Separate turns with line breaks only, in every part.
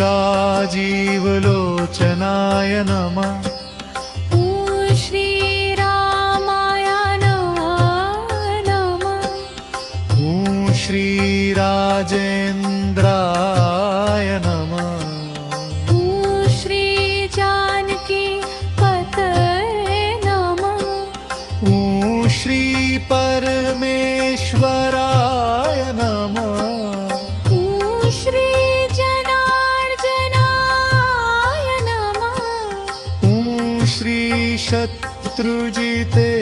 राजीवलोचनाय नमः।
ॐ श्री रामाय नमः।
ॐ श्री राजेन्द्राय नमः।
ॐ श्री जानकी पतये नमः।
ॐ श्री परमेश्वराय नमः।
ॐ श्री जनार्दनाय नमः।
ॐ श्री शत्रुजिते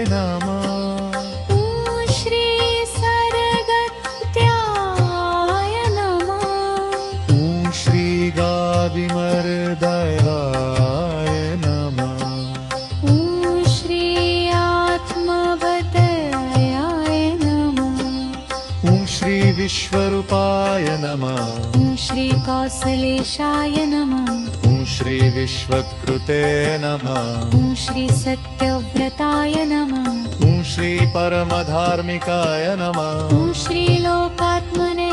नमः।
ॐ श्री सर्गत्याय नमः।
ॐ श्री गाविमर्दयाय नमः।
ॐ श्री आत्मवदयाय नमः।
ॐ श्री विश्वरूपाय नमः।
ॐ श्री कौसलेशाय नमः।
ॐ श्री विश्वकृते नमः।
ॐ श्री सत्यव्रताय नमः।
ॐ श्री परमधार्मिकाय नमः।
ॐ श्री लोकात्मने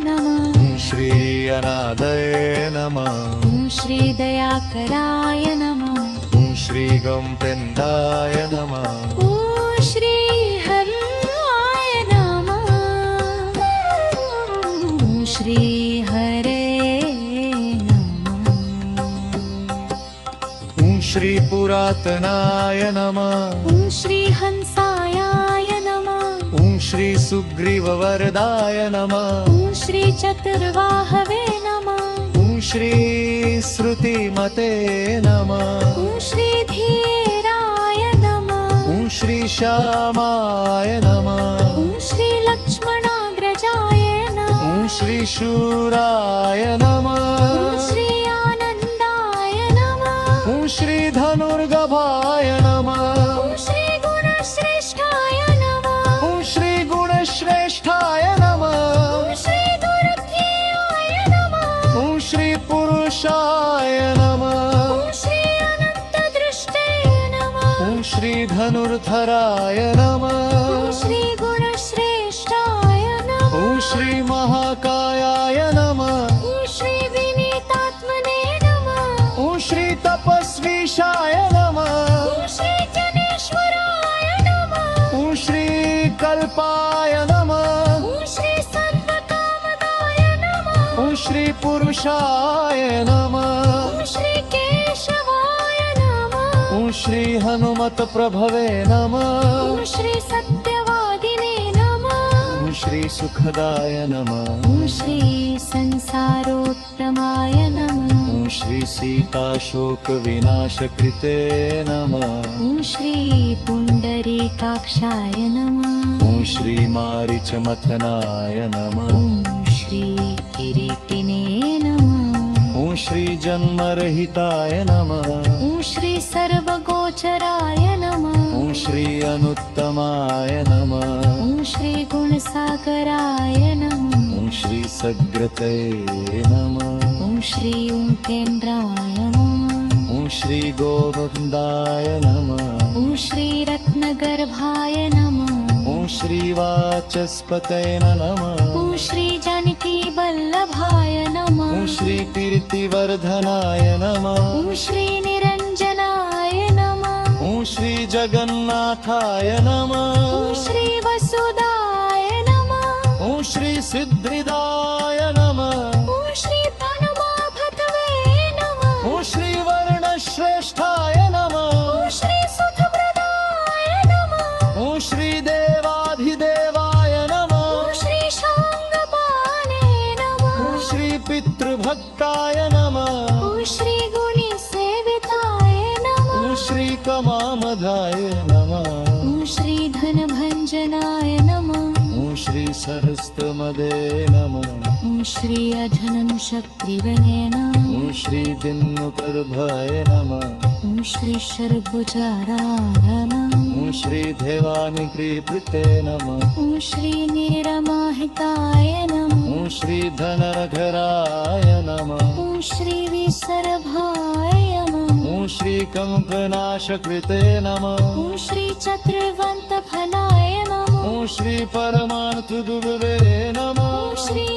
नमः।
ॐ श्री अनादये नमः।
ॐ श्री दयाकराय नमः।
ॐ श्री गंप्रेन्दाय नमः।
ॐ श्री हराय नमः। ॐ श्री हरे नमः।
ॐ श्री पुरातनाय नमः।
ॐ श्री हंसाय नमः।
ॐ श्री सुग्रीववरदाय नमः।
ॐ श्री चतुर्बाहवे नमः।
ॐ श्री श्रुतिमते नमः।
ॐ श्री धीराय नमः।
ॐ श्री श्यामाय नमः।
ॐ श्री लक्ष्मणाग्रजाय नमः।
ॐ श्री शूराय नमः।
ॐ श्री आनन्दाय नमः।
ॐ श्री धनुर्गभाय नमः।
ॐ श्री गुणश्रेष्ठाय नमः।
ॐ श्री गुणश्रेष्ठाय नमः।
ॐ श्री दुर्ध्येयाय नमः।
ॐ श्री पुरुषाय नमः।
ॐ श्री अनन्तदृष्टे नमः।
ॐ श्री धनुर्धराय नमः।
ॐ श्री गुणश्रेष्ठाय नमः।
ॐ श्री महाकायाय नमः।
ॐ श्री विनीतात्मने नमः।
ॐ श्री तपस्वीशाय नमः।
ॐ श्री जनेश्वराय नमः।
ॐ श्री कल्पाय नमः।
ॐ श्री सर्वकामदाय नमः।
ॐ श्री पुरुषाय नमः।
ॐ श्री केशवाय नमः।
ॐ श्री हनुमत प्रभवे नमः।
ॐ श्री सत्यवादिने नमः।
ॐ श्री सुखदाय नमः।
ॐ श्री संसारोत्तमाय नमः।
ॐ श्री सीताशोक विनाशकृते नमः।
ॐ श्री पुण्डरीकाक्षाय नमः।
ॐ श्री मारीचमथनाय नमः।
ॐ श्री किरीटिने नमः।
ॐ श्री जन्मरहिताय नमः।
ॐ श्री सर्वगोचराय नमः।
ॐ श्री अनुत्तमाय नमः।
ॐ श्री गुणसागराय नमः।
ॐ श्री सग्रते नमः।
ॐ श्री उपेन्द्राय नमः।
ॐ श्री गोविन्दाय नमः।
ॐ श्री रत्नगर्भाय नमः।
ॐ श्री वाचस्पतये नमः।
ॐ श्री जानकी वल्लभाय नमः।
ॐ श्री कीर्तिवर्धनाय नमः।
ॐ श्री निरञ्जनाय नमः।
ॐ श्री जगन्नाथाय नमः।
ॐ श्री वसुदाय नमः।
ॐ श्री सिद्धिदाय नमः।
ॐ श्री तनुमाभतवे नमः।
ॐ श्री वर्णश्रेष्ठाय नमः।
ॐ श्री सुखप्रदाय नमः।
ॐ श्री देवाधिदेवाय नमः।
ॐ श्री शाङ्गपाणे नमः।
ॐ श्री पितृभक्ताय नमः।
ॐ श्री गुणसेविताय नमः।
ॐ श्री कमामधाय नमः।
ॐ श्री धनभञ्जनाय नमः।
ॐ श्री सरस्तमदे नमः।
ॐ श्री अधनं शक्तिवने नमः।
ॐ श्री दिन्नुकर्भाय नमः।
ॐ श्री शर्भुजाराधनम्।
ॐ श्री देवानिकृते नमः।
ॐ श्री निरमाहिताय नमः।
ॐ श्री धनरघराय नमः।
ॐ श्री विसर्भाय नमः।
ॐ श्री कंकनाशकृते नमः।
ॐ श्री चतुर्वन्तफलाय नमः।
ॐ श्री परमार्थदुर्वे नमः।
ॐ श्री